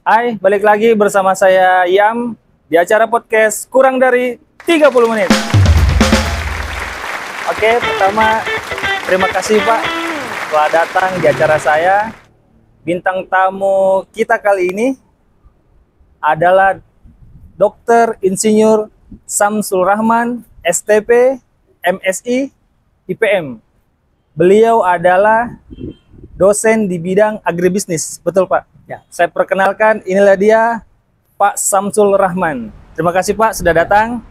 Hai, balik lagi bersama saya Yam di acara podcast kurang dari 30 menit. Oke, pertama terima kasih Pak telah datang di acara saya. Bintang tamu kita kali ini adalah Dr. Insinyur Samsul Rahman, STP, MSI, IPM. Beliau adalah dosen di bidang agribisnis, betul Pak? Ya, saya perkenalkan, inilah dia Pak Samsul Rahman. Terima kasih Pak sudah datang.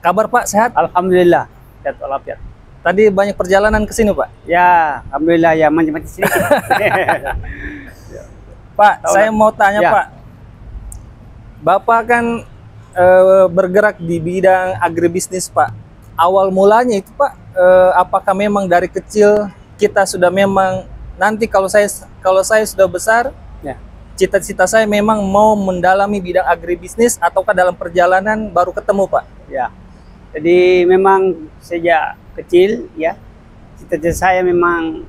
Kabar Pak sehat? Alhamdulillah, sehat walafiat. Tadi banyak perjalanan ke sini Pak? Ya, alhamdulillah ya macam-macam sini. Pak, saya mau tanya Ya. Pak. Bapak kan bergerak di bidang agribisnis Pak. Awal mulanya itu Pak, apakah memang dari kecil kita sudah memang nanti kalau saya sudah besar, Ya. cita-cita saya memang mau mendalami bidang agribisnis ataukah dalam perjalanan baru ketemu Pak? Ya, jadi memang sejak kecil ya, cita-cita saya memang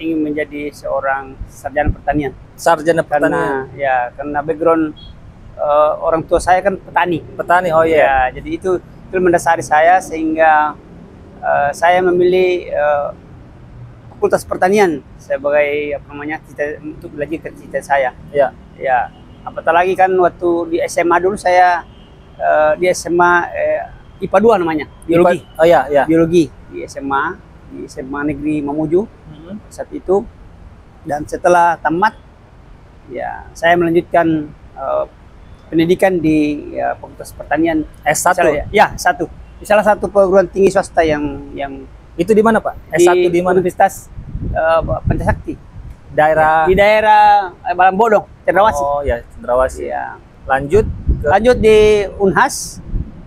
ingin menjadi seorang sarjana pertanian. Sarjana pertanian. Karena background orang tua saya kan petani. Petani, oh iya. Ya, jadi itu mendasari saya sehingga saya memilih Fakultas Pertanian sebagai untuk belajar cita saya. Ya. Ya, apatah lagi kan waktu di SMA dulu saya di SMA IPA 2 namanya, biologi. Oh iya, ya. Biologi di SMA Negeri Mamuju saat itu. Dan setelah tamat ya saya melanjutkan pendidikan di Fakultas Pertanian S1. Ya, satu. Di salah satu perguruan tinggi swasta yang Itu di mana Pak? S1 di mana? Universitas Pancasakti. Daerah. Di daerah Balangbodong, Cendrawasih. Oh ya, Cendrawasih. Ya. Lanjut ke Lanjut di Unhas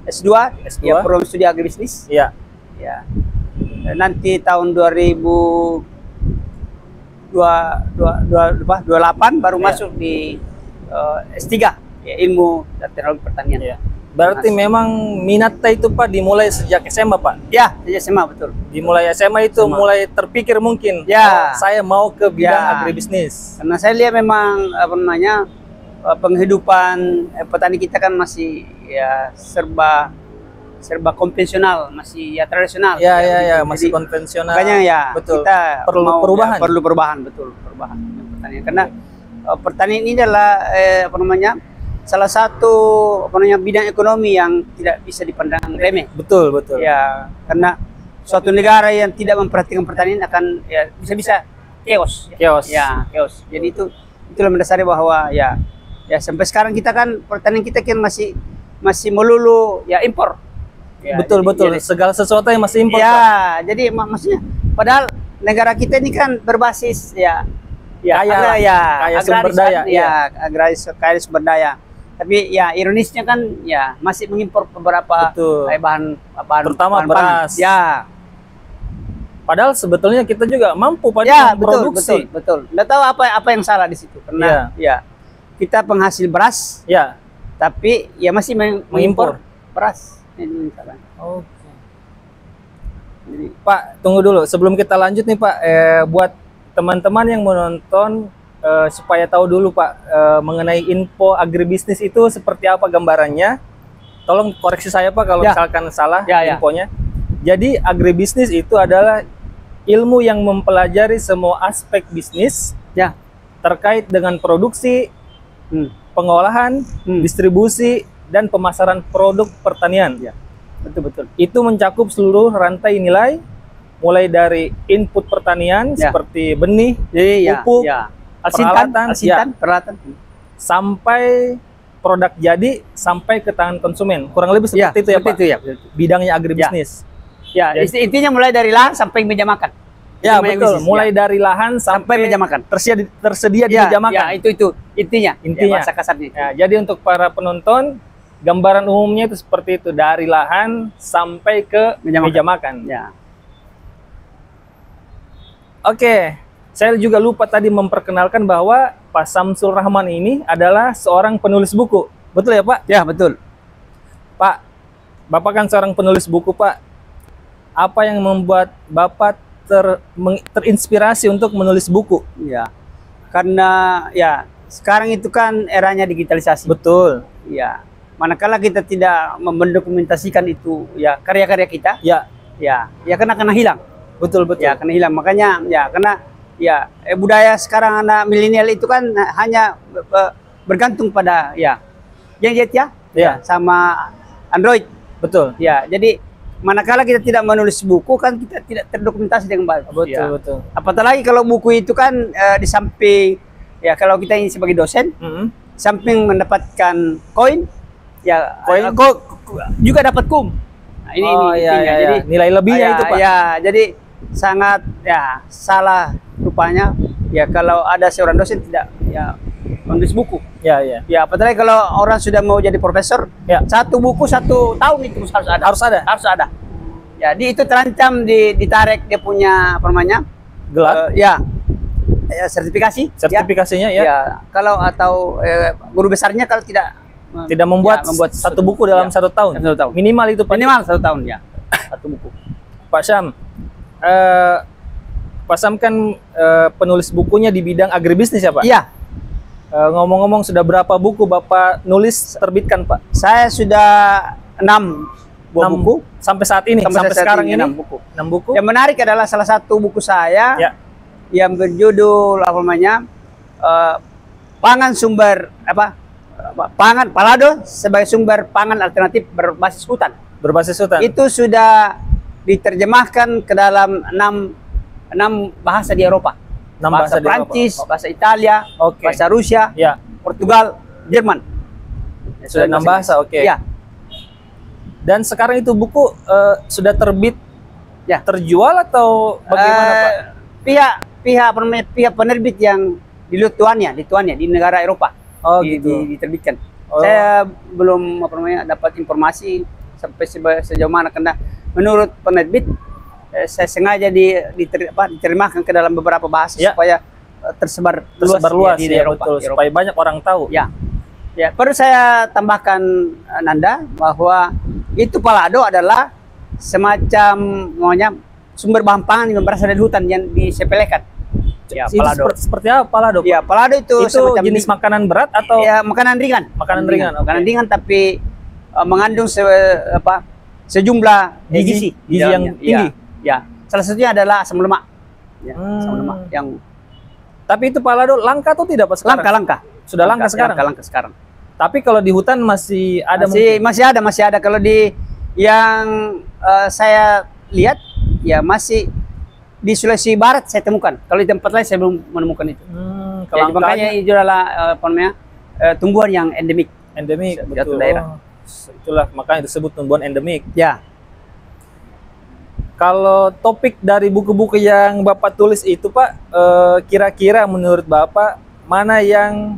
S2, ya program studi agribisnis. ya. Ya. Nanti tahun 2028 baru masuk di S3, ya, ilmu dan teknologi pertanian. Ya. Berarti memang minatnya itu Pak dimulai sejak SMA Pak? Ya, sejak SMA betul. Dimulai SMA itu mulai terpikir mungkin, ya, saya mau ke bidang agribisnis. Karena saya lihat memang penghidupan petani kita kan masih ya serba konvensional, masih ya tradisional. Ya, masih konvensional. Makanya ya betul. Kita perlu perubahan. Perlu perubahan, betul, perubahan pertanian. Karena pertanian ini adalah salah satu bidang ekonomi yang tidak bisa dipandang remeh. Betul. Ya, karena suatu negara yang tidak memperhatikan pertanian akan ya bisa chaos. Ya, chaos. Jadi itulah mendasari bahwa ya sampai sekarang kita kan pertanian kita kan masih melulu ya impor. Ya, betul. Jadi, segala sesuatu yang masih impor. Ya, Pak. jadi maksudnya padahal negara kita ini kan berbasis kaya sumber daya. Kaya sumber daya. Tapi ya ironisnya kan ya masih mengimpor beberapa bahan terutama beras. Ya. Padahal sebetulnya kita juga mampu pada memproduksi. Betul. Nggak tahu apa yang salah di situ. Karena ya kita penghasil beras. Ya. Tapi ya masih mengimpor beras. Ini salah. Oke. Jadi, Pak, tunggu dulu sebelum kita lanjut nih Pak, buat teman-teman yang menonton supaya tahu dulu Pak mengenai info agribisnis itu seperti apa gambarannya. Tolong koreksi saya Pak kalau misalkan salah infonya. Jadi agribisnis itu adalah ilmu yang mempelajari semua aspek bisnis terkait dengan produksi, pengolahan, distribusi, dan pemasaran produk pertanian. Ya. Betul. Itu mencakup seluruh rantai nilai mulai dari input pertanian seperti benih, pupuk, peralatan, sampai produk jadi sampai ke tangan konsumen. Kurang lebih seperti itu ya Pak. Bidangnya agribisnis. Ya, intinya mulai dari lahan sampai meja makan. Ya, betul. Mulai dari lahan sampai meja makan. Tersedia di meja makan. Ya, itu intinya. Bahasa kasarnya. Ya, jadi untuk para penonton, gambaran umumnya itu seperti itu, dari lahan sampai ke meja makan. Ya. Oke. Saya juga lupa tadi memperkenalkan bahwa Pak Samsul Rahman ini adalah seorang penulis buku. Betul ya Pak? Ya, betul. Pak, Bapak kan seorang penulis buku Pak. Apa yang membuat Bapak terinspirasi untuk menulis buku? Ya, karena ya sekarang itu kan eranya digitalisasi. Betul. Ya, manakala kita tidak mendokumentasikan itu ya karya-karya kita, Ya, ya kena hilang. betul betul. Ya, kena hilang. Makanya ya karena ya budaya sekarang anak milenial itu kan hanya bergantung pada ya gadget ya, sama Android. Betul. Ya, jadi manakala kita tidak menulis buku kan kita tidak terdokumentasi dengan baik. Betul Ya. betul. Apalagi kalau buku itu kan di samping ya kalau kita ini sebagai dosen, samping mendapatkan koin, ya Koin? juga dapat kum. Nah, ini ya, intinya. ya, Jadi nilai lebihnya itu Pak. Ya, jadi sangat ya salah rupanya ya kalau ada seorang dosen tidak ya menulis buku. Ya ya. Ya, apalagi kalau orang sudah mau jadi profesor, Ya. satu buku 1 tahun itu harus ada. Harus ada. Harus ada. Jadi itu terancam ditarik dia punya apa namanya? Gelar. Ya, sertifikasi. Sertifikasinya ya. Ya, kalau atau guru besarnya kalau tidak Membuat ya, membuat satu buku dalam 1 tahun. 1 tahun. Minimal itu Pak. Minimal 1 tahun ya. Satu buku. Pak Syam. Pak Syam kan penulis bukunya di bidang agribisnis ya Pak? Iya. Ngomong-ngomong sudah berapa buku Bapak nulis terbitkan Pak? Saya sudah 6 buah 6 buku sampai saat ini, sampai saat sekarang ini 6 buku. 6 buku. Yang menarik adalah salah satu buku saya Ya. yang berjudul apa namanya? Pangan sumber pangan Palado sebagai sumber pangan alternatif berbasis hutan. Berbasis hutan. Itu sudah diterjemahkan ke dalam 6 bahasa di Eropa. 6 Bahasa bahasa di Eropa. Prancis, bahasa Italia, Oke. bahasa Rusia, Ya, Portugal, Jerman. sudah 6 bahasa, oke. Ya, Dan sekarang itu buku sudah terbit, ya. terjual atau bagaimana Pak? Pihak penerbit yang di Lituania di negara Eropa Oh gitu. diterbitkan. Oh. Saya belum apa namanya dapat informasi sampai sejauh mana karena menurut penerbit saya sengaja diterjemahkan ke dalam beberapa bahasa Ya. supaya tersebar Luas di ya, Eropa. betul, supaya banyak orang tahu. Ya. Ya, perlu saya tambahkan Nanda bahwa itu Palado adalah semacam namanya sumber bahan pangan yang berasal dari hutan yang disepelekan. Ya, Itu Palado. seperti apa Palado Pak? Ya, Palado itu semacam jenis makanan berat atau ya makanan ringan. Makanan ringan, oke. Makanan ringan tapi mengandung sejumlah gizi di yang dalamnya. tinggi. Ya. Salah satunya adalah asam lemak. Ya, asam lemak yang Tapi itu Palado langka atau tidak Pak sekarang? langka. Sudah langka sekarang. Langka sekarang. Tapi kalau di hutan masih ada Masih ada kalau di yang saya lihat ya masih di Sulawesi Barat saya temukan. Kalau di tempat lain saya belum menemukan itu. Jadi makanya itu adalah tumbuhan yang endemik. Endemik, Satu betul. daerah. Itulah makanya disebut tumbuhan endemik. Ya. Kalau topik dari buku-buku yang Bapak tulis itu Pak, kira-kira menurut Bapak mana yang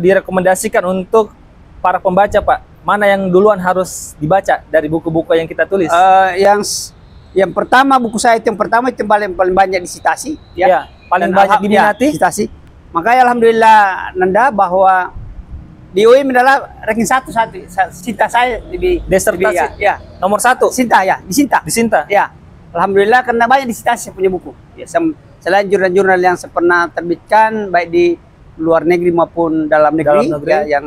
direkomendasikan untuk para pembaca Pak? Mana yang duluan harus dibaca dari buku-buku yang kita tulis? Yang pertama buku saya itu yang paling banyak disitasi ya paling dan banyak diminati. Disitasi. Makanya alhamdulillah Nanda bahwa di UIM adalah ranking 1 Sinta saya Disertasi. ya. Nomor 1. Sinta ya, di Sinta. Ya. Alhamdulillah karena banyak disitasi saya punya buku. Ya, selain jurnal-jurnal yang saya pernah terbitkan baik di luar negeri maupun dalam negeri. Ya,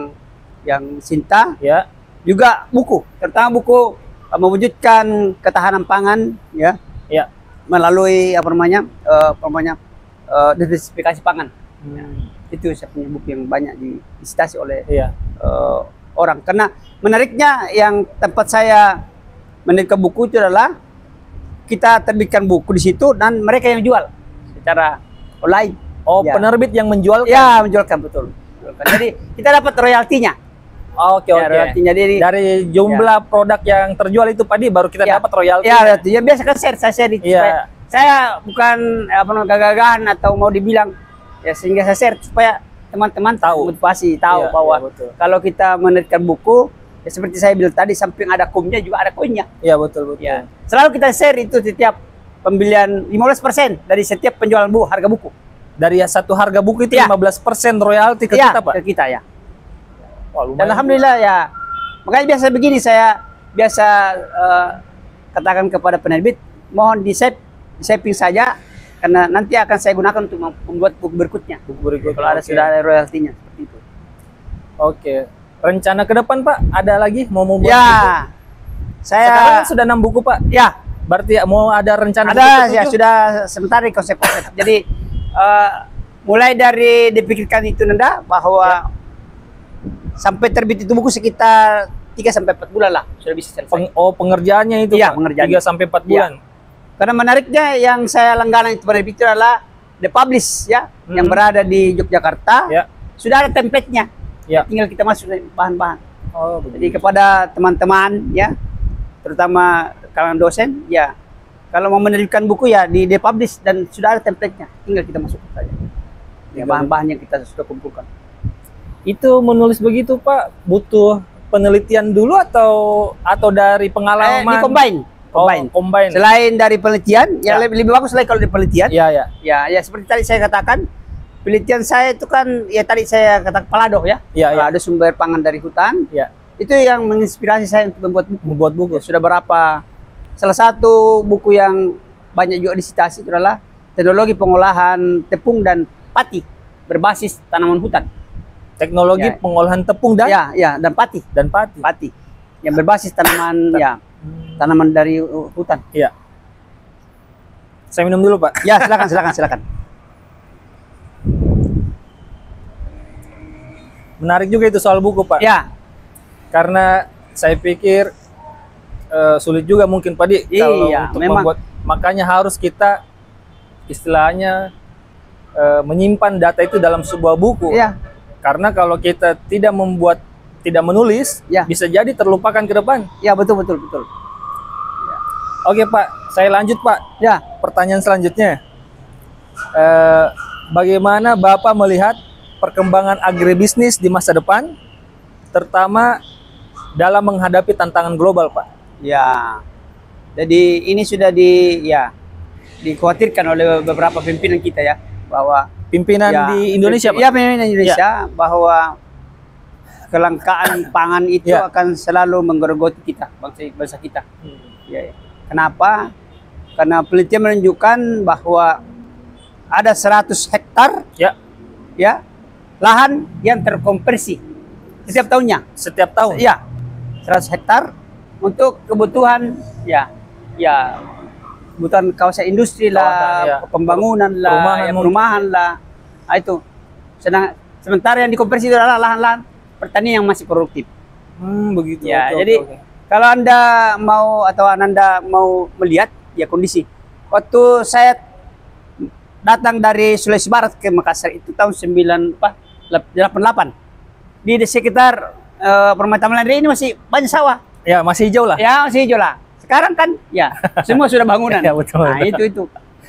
yang Sinta. Ya. Juga buku, terutama buku mewujudkan ketahanan pangan ya. Ya. Melalui diversifikasi pangan. Ya. Itu saya punya buku yang banyak disitasi oleh orang. Karena menariknya yang tempat saya menerbitkan buku itu adalah kita terbitkan buku di situ dan mereka yang jual secara online. Oh, ya. Penerbit yang menjualkan? Ya, menjualkan betul. Jadi kita dapat royaltinya. Oke. Royaltinya dari jumlah produk yang terjual itu Pak baru kita dapat royalti. Ya, ya biasa kan saya share itu. Saya bukan gagahan atau mau dibilang ya sehingga saya share supaya teman-teman tahu bahwa kalau kita menerbitkan buku ya seperti saya bilang tadi samping ada kumnya juga ada koinnya. Iya betul. Ya. Selalu kita share itu setiap pembelian 15% dari setiap penjualan buku harga buku. Dari satu harga buku itu 15% royalti ke kita Pak. Ke kita ya. Wah, dan alhamdulillah ya. Makanya biasa begini saya biasa katakan kepada penerbit mohon di saving saja karena nanti akan saya gunakan untuk membuat buku berikutnya. Buku berikutnya. Kalau ada sudah ada royaltinya seperti itu. Oke. Rencana ke depan Pak ada lagi mau membuat Ya, buku? saya Sekarang kan sudah 6 buku Pak. ya Berarti mau ada rencana buku ada ya ke-7? sudah sementara di konsep-konsep. Jadi mulai dari dipikirkan itu Nanda bahwa sampai terbit itu buku sekitar 3 sampai 4 bulan lah sudah bisa selesai. Pengerjaannya itu Iya, Pak. pengerjaannya. 3 sampai 4 bulan. Karena menariknya yang saya langganan itu penerbit itu adalah The Publish ya, yang berada di Yogyakarta. Ya. Sudah ada template-nya. Ya. Tinggal kita masuk bahan-bahan. Oh, Jadi kepada teman-teman ya, terutama kalangan dosen ya, kalau mau menerbitkan buku ya di The Publish dan sudah ada template-nya. Tinggal kita masuk saja. Ya, bahan-bahan yang kita sudah kumpulkan. Itu menulis begitu Pak butuh penelitian dulu atau dari pengalaman? Di combine. Combine. Selain dari penelitian, Ya. yang lebih bagus lagi kalau di penelitian. Iya, ya. Ya seperti tadi saya katakan, penelitian saya itu kan ya tadi saya katakan Palado ya. Iya, Palado sumber pangan dari hutan. Ya. Itu yang menginspirasi saya untuk membuat buku. buku. Sudah berapa? Salah satu buku yang banyak juga disitasi itu adalah teknologi pengolahan tepung dan pati berbasis tanaman hutan. Teknologi Ya. pengolahan tepung dan Dan pati. Pati yang berbasis tanaman tanaman dari hutan. Iya. Saya minum dulu Pak. Ya, silakan. Menarik juga itu soal buku Pak. Ya, Karena saya pikir sulit juga mungkin Pak Di kalau Iya, untuk memang. membuat, makanya harus kita istilahnya menyimpan data itu dalam sebuah buku. iya. Karena kalau kita tidak menulis, Ya. bisa jadi terlupakan ke depan. Ya, betul. Oke Pak, saya lanjut Pak. Ya, Pertanyaan selanjutnya, bagaimana Bapak melihat perkembangan agribisnis di masa depan, terutama dalam menghadapi tantangan global, Pak? ya. Jadi ini sudah dikhawatirkan oleh beberapa pimpinan kita ya, bahwa Pimpinan di Indonesia, Pak? Ya, pimpinan Indonesia bahwa kelangkaan pangan itu akan selalu menggerogoti kita, bangsa kita. Ya. Kenapa? Karena penelitian menunjukkan bahwa ada 100 hektar ya lahan yang terkonversi setiap tahunnya. Setiap tahun? Ya, 100 hektar untuk kebutuhan kebutuhan kawasan industri lah, pembangunan lah, perumahan lah. Nah, itu. Sementara yang dikonversi itu adalah lahan-lahan pertanian yang masih produktif. Begitu. Ya, jadi kalau Anda mau melihat ya kondisi. Waktu saya datang dari Sulawesi Barat ke Makassar itu tahun 88. Di sekitar permata Melandri ini masih banyak sawah. Ya, masih hijau lah. Ya, masih hijau lah. Sekarang kan ya semua sudah bangunan. Ya, betul. Nah, itu.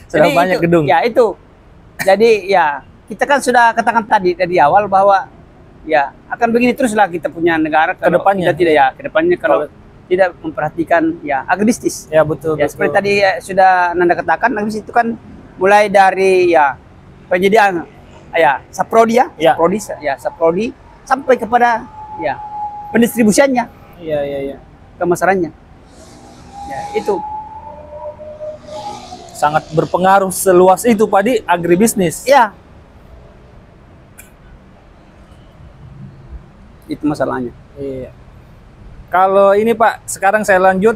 Sudah banyak gedung. Ya, itu. Jadi ya kita kan sudah katakan tadi dari awal bahwa ya akan begini teruslah kita punya negara kalau Kedepannya. kita tidak kedepannya kalau tidak memperhatikan ya agribisnis. Ya, betul. Seperti tadi sudah Nanda katakan, agribisnis itu kan mulai dari penyediaan saprodi saprodi sampai kepada pendistribusiannya. Iya. Kemasarannya. Ya, itu Sangat berpengaruh seluas itu, Pak Di, agribisnis. ya. Itu masalahnya. Iya. Kalau ini Pak, sekarang saya lanjut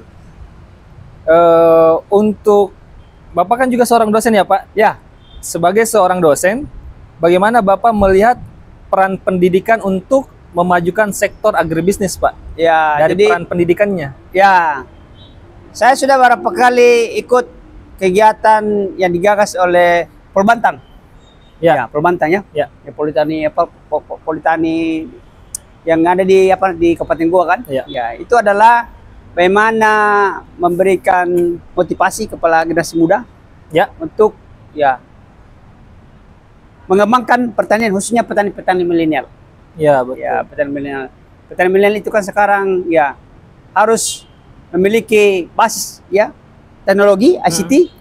untuk Bapak kan juga seorang dosen ya Pak? Ya. Sebagai seorang dosen, bagaimana Bapak melihat peran pendidikan untuk memajukan sektor agribisnis Pak? Ya, dari peran pendidikannya. Ya, saya sudah beberapa kali ikut kegiatan yang digagas oleh Polbantang. Ya, Polbantang ya. Ya. Politani yang ada di Kabupaten Goa kan? Ya. Ya, itu adalah bagaimana memberikan motivasi kepada generasi muda untuk mengembangkan pertanian, khususnya petani-petani milenial. Ya, betul. Ya, petani milenial. Petani milenial itu kan sekarang harus memiliki basis teknologi ICT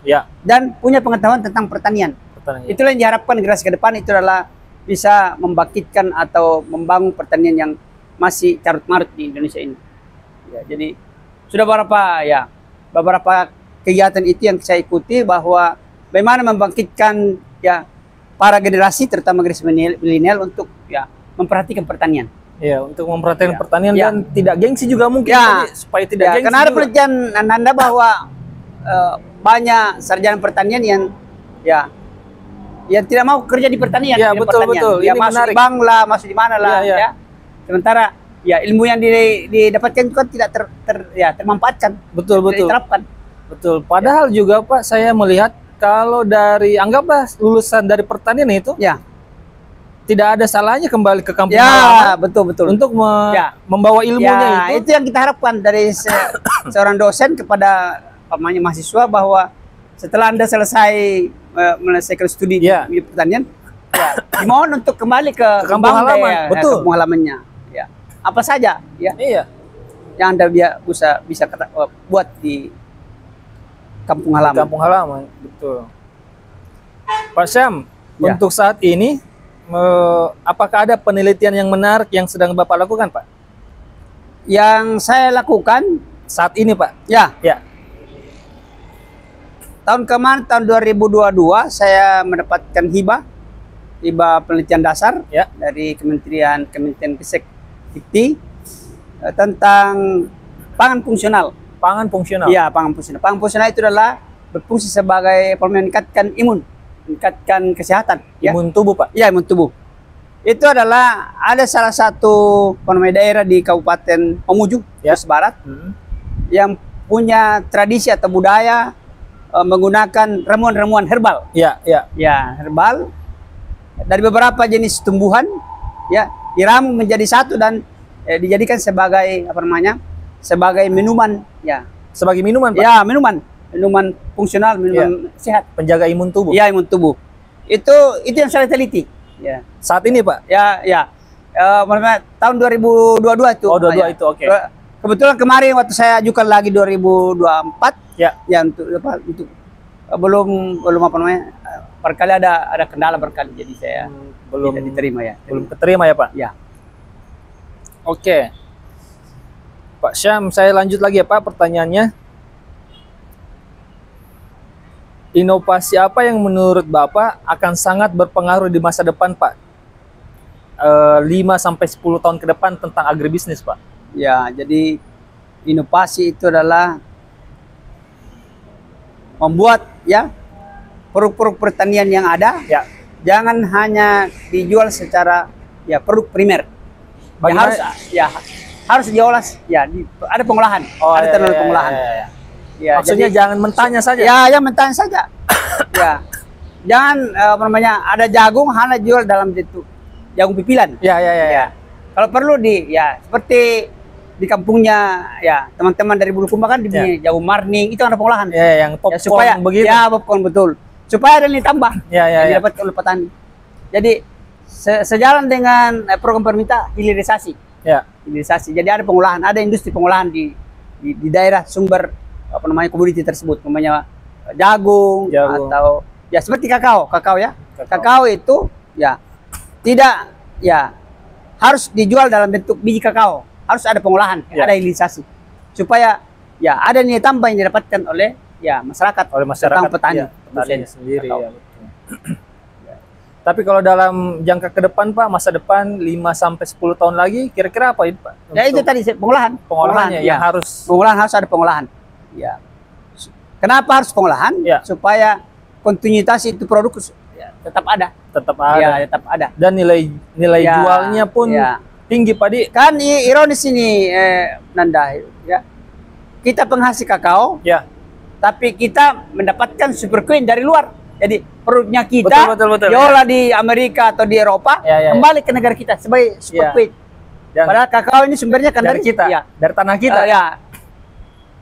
dan punya pengetahuan tentang pertanian. Itulah yang diharapkan generasi ke depan itu adalah bisa membangkitkan atau membangun pertanian yang masih carut-marut di Indonesia ini. Ya, jadi sudah beberapa kegiatan itu yang saya ikuti bahwa bagaimana membangkitkan ya para generasi, terutama generasi milenial untuk ya memperhatikan pertanian. Ya, untuk memperhatikan Ya. pertanian Ya. dan tidak gengsi juga mungkin Ya. tadi, supaya tidak Ya, gengsi karena ada juga. penelitian Nanda bahwa banyak sarjana pertanian yang tidak mau kerja di pertanian. Ya, bidang betul, pertanian. betul. Ya, Ini masuk menarik. di bank lah, masuk di mana lah, Ya, ya. ya. Sementara ya ilmu yang didapatkan itu kan tidak termanfaatkan, Betul, tidak betul. diterapkan. Betul. Padahal juga Pak, saya melihat kalau dari anggaplah lulusan dari pertanian itu Ya, tidak ada salahnya kembali ke kampung ya, halaman betul. untuk Ya. membawa ilmunya Ya, itu. itu yang kita harapkan dari seorang dosen kepada mahasiswa, bahwa setelah Anda selesai menyelesaikan studi Ya. di pertanian, ya, dimohon untuk kembali ke kampung Bangda, halaman. ya, Betul. kampung halamannya. Ya. Apa saja ya Iya. yang Anda bisa buat di kampung halaman. Kampung halaman, betul. Pak Syam, Ya. untuk saat ini apakah ada penelitian yang menarik yang sedang Bapak lakukan, Pak? Yang saya lakukan Saat ini, Pak? ya, Ya. tahun kemarin, tahun 2022, saya mendapatkan hibah penelitian dasar Ya. dari Kementerian Ristek Dikti tentang pangan fungsional. Pangan fungsional. Iya, pangan fungsional. Pangan fungsional itu adalah berfungsi sebagai meningkatkan imun, meningkatkan kesehatan. Ya. Imun tubuh, Pak. Iya, imun tubuh. Itu adalah ada salah satu daerah di Kabupaten Mamuju, Ya. Sulawesi Barat, Hmm. yang punya tradisi atau budaya menggunakan ramuan-ramuan herbal. Ya, ya. Ya, herbal dari beberapa jenis tumbuhan, ya, diramu menjadi satu dan dijadikan sebagai sebagai minuman, ya. Sebagai minuman, Pak. Ya, minuman fungsional, minuman sehat. Penjaga imun tubuh. Ya, imun tubuh. Itu yang saya teliti. Ya. Saat ini, Pak. Ya. Tahun 2022 itu. Oh, 22 ya. itu, oke. Kebetulan kemarin waktu saya ajukan lagi 2024, Ya. ya untuk belum barangkali ada kendala barangkali, jadi saya Belum tidak diterima ya. belum keterima ya, Pak? Ya. Oke. Pak Syam, saya lanjut lagi ya, Pak, pertanyaannya. Inovasi apa yang menurut Bapak akan sangat berpengaruh di masa depan, Pak? 5-10 tahun ke depan tentang agribisnis, Pak? Ya, jadi inovasi itu adalah membuat ya produk-produk pertanian yang ada, Ya. jangan hanya dijual secara ya produk primer. Bagaimana? Harus diolah, ya ada pengolahan, ada teknologi pengolahan. Ya, Maksudnya jadi, jangan mentahnya saja. ya mentah saja. Ya, jangan ada jagung hanya jual dalam bentuk jagung pipilan. Ya. Kalau perlu seperti di kampungnya ya teman-teman dari Bulukumba kan dibeli jagung marning, itu ada pengolahan. Ya, yang popcorn supaya begitu. ya popcorn, betul, supaya ada nilai tambah Ya. yang didapat oleh petani. Jadi sejalan dengan program pemerintah hilirisasi. Ya. Hilirisasi. Jadi ada pengolahan, ada industri pengolahan di daerah sumber komoditi tersebut, jagung atau ya seperti kakao ya. Kakao itu ya tidak ya harus dijual dalam bentuk biji kakao. Harus ada pengolahan, ada hilirisasi, supaya ya ada nilai tambah yang didapatkan oleh masyarakat, tentang petani, petani sendiri. Ya, betul. Tapi kalau dalam jangka ke depan, Pak, masa depan 5-10 tahun lagi, kira-kira apa itu, Pak? Ya itu tadi pengolahannya yang harus ada pengolahan. Ya. Kenapa harus pengolahan? Ya. Supaya kontinuitas itu produk tetap ada. Ya, tetap ada. Dan nilai jualnya pun tinggi, Pak Di. Kan ironis ini, Nanda, ya. Kita penghasil kakao, Ya. tapi kita mendapatkan super queen dari luar. Jadi produknya kita Betul, diolah di Amerika atau di Eropa, kembali ke negara kita sebagai super queen. Padahal kakao ini sumbernya kan dari kita, dari tanah kita.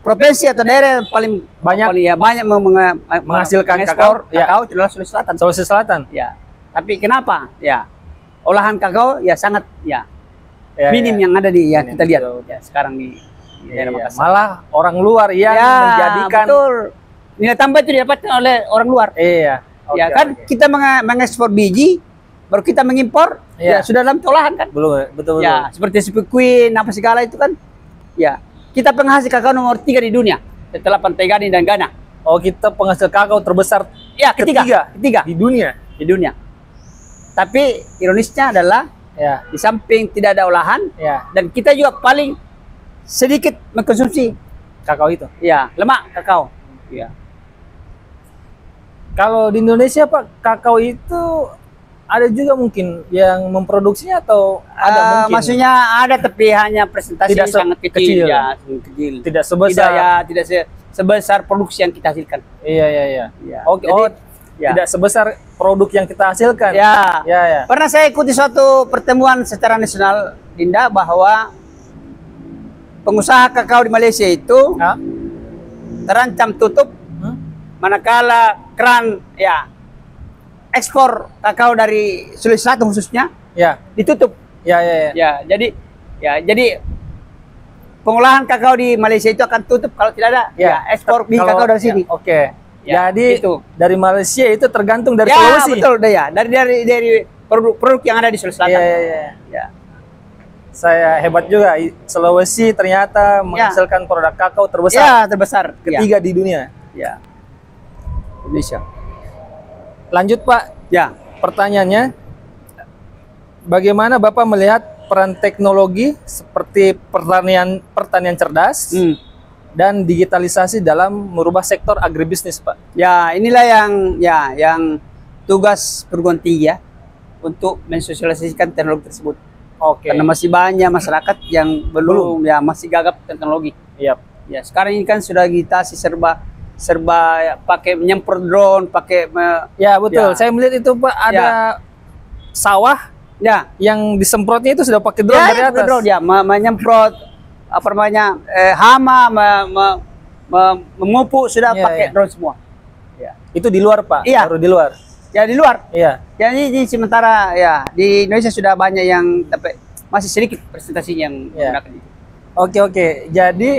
Provinsi atau daerah yang paling banyak menghasilkan ekspor kakao itu adalah Sulawesi Selatan. Sulawesi Selatan. Ya. Tapi kenapa? Ya. Olahan kakao sangat minim yang ada di kita lihat sekarang di daerah Makassar. Malah orang luar yang menjadikan betul. Nilai tambah itu didapatkan oleh orang luar. Iya. Kita mengekspor biji, baru kita mengimpor, sudah dalam olahan kan. Betul. Ya, seperti Super Queen, apa segala itu kan. Ya, kita penghasil kakao nomor 3 di dunia setelah Pantai Gading dan Ghana. Oh, kita penghasil kakao terbesar Ya, ketiga di dunia. di dunia. Tapi ironisnya adalah Ya, di samping tidak ada olahan, ya, dan kita juga paling sedikit mengkonsumsi kakao itu. ya lemak kakao. Ya. Kalau di Indonesia Pak, kakao itu ada juga mungkin yang memproduksinya atau ada mungkin? Maksudnya ada, tapi hanya presentasi Tidak sangat kecil, ya, sangat kecil. Tidak sebesar. Tidak sebesar produksi yang kita hasilkan. Iya, iya, iya. Ya. Oke, Jadi, ya. tidak sebesar produk yang kita hasilkan. Ya. Ya, ya. Pernah saya ikuti suatu pertemuan secara nasional, Dinda, bahwa pengusaha kakao di Malaysia itu Hah? terancam tutup manakala keran ekspor kakao dari Sulawesi Selatan khususnya Ya, ditutup. ya, ya, ya. Jadi pengolahan kakao di Malaysia itu akan tutup kalau tidak ada ekspor biji kakao dari sini. Oke. Ya, Jadi gitu. dari Malaysia itu tergantung dari Ya, Sulawesi. betul deh ya. Dari produk-produk yang ada di Sulawesi Selatan. Iya, iya, iya. Ya. Saya hebat juga. Sulawesi ternyata menghasilkan produk kakao terbesar. Ya, terbesar. Ketiga di dunia. Ya. Indonesia. Lanjut Pak, Ya. pertanyaannya, bagaimana Bapak melihat peran teknologi seperti pertanian cerdas dan digitalisasi dalam merubah sektor agribisnis, Pak? Ya, inilah yang tugas perguruan tinggi ya, untuk mensosialisasikan teknologi tersebut. Oke. Karena masih banyak masyarakat yang belum masih gagap teknologi. Iya. Ya, sekarang ini kan sudah digitasi serba ya, pakai menyemprot drone, pakai Ya, betul. Ya. Saya melihat itu Pak, ada sawah yang disemprotnya itu sudah pakai drone dari atas. Drone ya, menyemprot apa namanya hama, memupuk sudah pakai drone semua. Ya. Itu di luar Pak, baru di luar. Ya, di luar. Iya. Jadi sementara ya di Indonesia sudah banyak yang tapi masih sedikit presentasi yang menggunakan itu. Oke. Jadi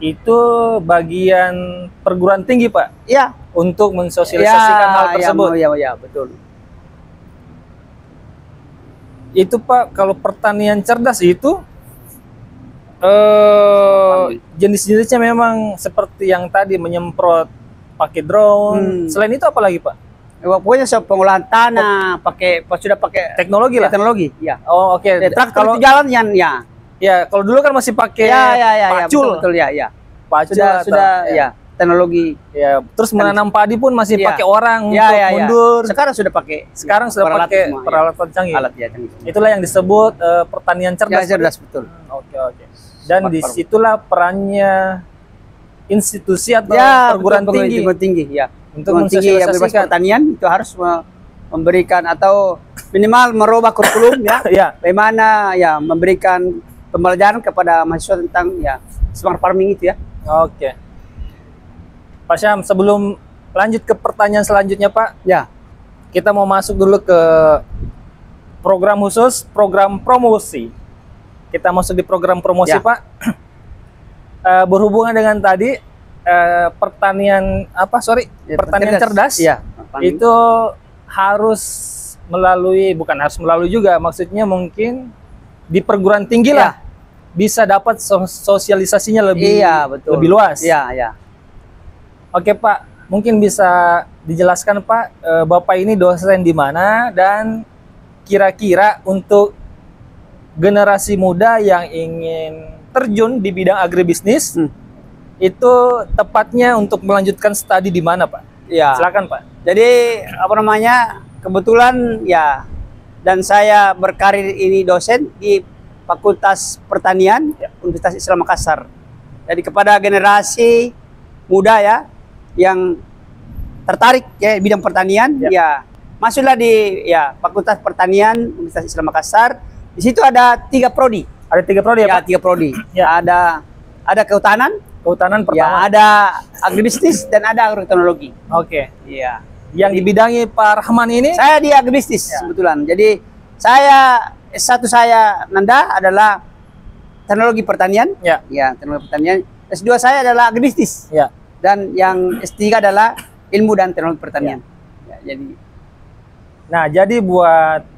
itu bagian perguruan tinggi Pak? Iya. Untuk mensosialisasikan hal tersebut? Ya, betul. Itu Pak, kalau pertanian cerdas itu jenis-jenisnya memang seperti yang tadi menyemprot pakai drone. Selain itu apa lagi Pak? Pokoknya pengolahan tanah, sudah pakai teknologi lah. Teknologi, ya. Oh, oke. Traktor itu jalan ya, kalau dulu kan masih pakai pacul. Betul, ya. Pacul sudah teknologi. Ya, terus menanam padi pun masih pakai orang untuk mundur. Sekarang sudah pakai. Sekarang sudah pakai peralatan canggih. Alat canggih. Itulah yang disebut pertanian cerdas. Ya, cerdas, betul. Oke. Dan disitulah perannya institusi atau perguruan tinggi ya. Untuk mensosialisasikan pertanian itu harus memberikan atau minimal merubah kurikulum bagaimana memberikan pembelajaran kepada mahasiswa tentang smart farming itu ya. Oke. Pak Syam, sebelum lanjut ke pertanyaan selanjutnya Pak, kita mau masuk dulu ke program khusus, program promosi. Kita masuk di program promosi Pak. Berhubungan dengan tadi pertanian pertanian cerdas. Itu harus bukan harus melalui juga, maksudnya mungkin di perguruan tinggi lah bisa dapat sosialisasinya lebih luas. Oke Pak, mungkin bisa dijelaskan Pak, Bapak ini dosen di mana, dan kira-kira untuk generasi muda yang ingin terjun di bidang agribisnis itu tepatnya untuk melanjutkan studi di mana Pak? Ya. Silakan Pak. Jadi kebetulan dan saya berkarir ini dosen di Fakultas Pertanian Universitas Islam Makassar. Jadi kepada generasi muda yang tertarik bidang pertanian masuklah di Fakultas Pertanian Universitas Islam Makassar. Di situ ada 3 prodi. Ada 3 prodi ya Pak? 3 prodi. Ada kehutanan pertama. Ada agribisnis dan ada agroteknologi. Oke. Iya. Yang dibidangi Pak Rahman ini? Saya di agribisnis kebetulan. Jadi S1 saya Nanda adalah teknologi pertanian. Teknologi pertanian. S2 saya adalah agribisnis. Dan yang S3 adalah ilmu dan teknologi pertanian. Jadi buat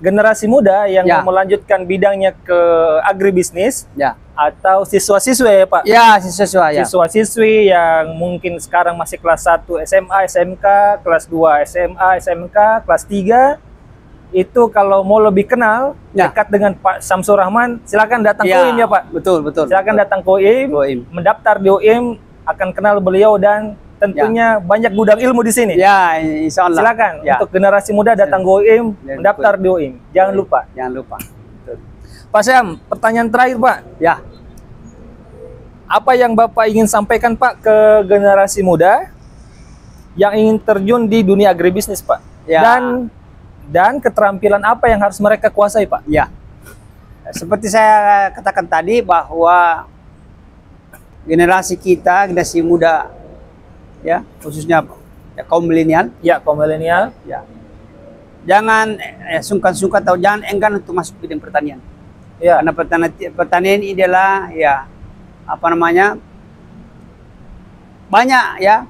generasi muda yang mau melanjutkan bidangnya ke agribisnis, atau siswa-siswa ya Pak? Ya, siswa ya. Siswa-siswi yang mungkin sekarang masih kelas 1 SMA, SMK, kelas 2 SMA, SMK, kelas 3, itu kalau mau lebih kenal Ya. dekat dengan Pak Samsul Rahman, silakan datang ke Ya, UIM ya Pak. betul. Silakan datang ke UIM, mendaftar di UIM, akan kenal beliau dan tentunya banyak gudang ilmu di sini. Ya, insya Allah. Silakan Ya. untuk generasi muda datang ke UIM, mendaftar di UIM. Jangan lupa. Jangan lupa. Betul. Pak Syam, pertanyaan terakhir Pak. Ya. Apa yang Bapak ingin sampaikan Pak ke generasi muda yang ingin terjun di dunia agribisnis Pak? Ya. Dan keterampilan apa yang harus mereka kuasai Pak? Ya. Seperti saya katakan tadi bahwa generasi kita, generasi muda ya, khususnya ya, kaum milenial, kaum milenial, ya. Jangan sungkan-sungkan atau jangan enggan untuk masuk bidang pertanian. Ya. Karena pertanian ini adalah ya apa namanya? Banyak ya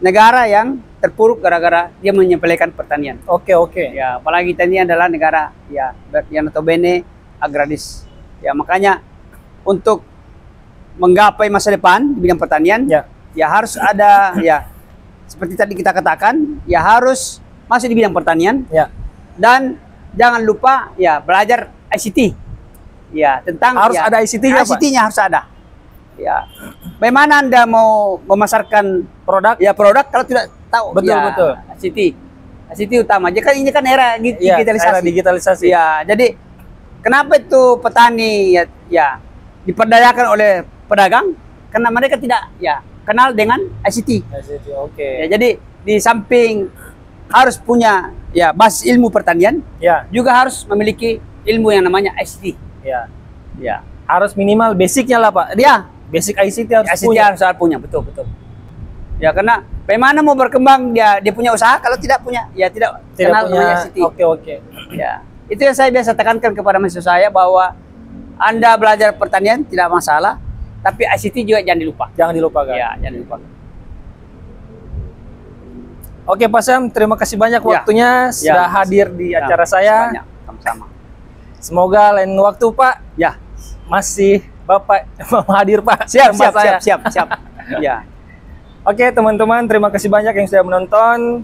negara yang terpuruk gara-gara dia menyepelekan pertanian. Oke. Ya, apalagi kita ini adalah negara ya yang notabene agraris. Ya, makanya untuk menggapai masa depan di bidang pertanian, ya harus ada ya seperti tadi kita katakan, ya harus masih di bidang pertanian. Ya. Dan jangan lupa ya belajar ICT. Ya, tentang harus ya, ada ICT-nya, ICT-nya harus ada. Ya. Bagaimana Anda mau memasarkan produk kalau tidak tahu? Betul. ICT utama. Jadi kan ini kan era digitalisasi. Era digitalisasi. Ya, jadi kenapa itu petani ya diperdayakan oleh pedagang? Karena mereka tidak ya kenal dengan ICT. Oke. Ya, jadi di samping harus punya ya basis ilmu pertanian, juga harus memiliki ilmu yang namanya ICT. Ya. Harus minimal basicnya lah Pak. Ya. Basic ICT harus punya. Betul. Ya, karena bagaimana mau berkembang dia punya usaha kalau tidak punya tidak kenal punya ICT. Oke. Ya. Itu yang saya biasa tekankan kepada mahasiswa saya bahwa Anda belajar pertanian tidak masalah, tapi ICT juga jangan dilupakan. Jangan dilupakan. Ya, jangan dilupakan. Oke Pak Syam, terima kasih banyak waktunya sudah hadir di acara saya. Sama-sama. Semoga lain waktu Pak. Ya. Masih Bapak mau hadir Pak. Siap. Ya. Oke teman-teman, terima kasih banyak yang sudah menonton.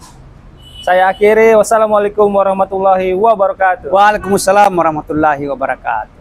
Saya akhiri. Wassalamualaikum warahmatullahi wabarakatuh. Waalaikumsalam warahmatullahi wabarakatuh.